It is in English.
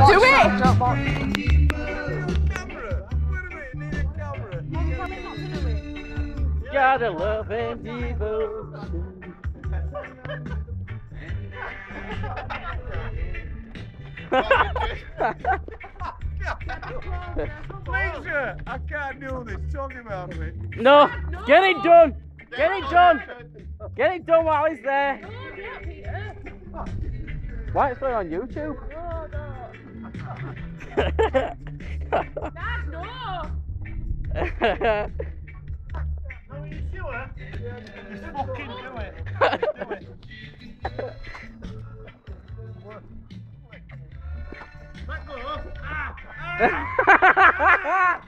Do it! Gotta love and devotion. Lisa, I can't do this. Talking about me. No, get it done. Get it done. Get it done while he's there. Why it's going on YouTube? Dad, no! Are you sure? Just fucking do it. Do it. Let go. Ah!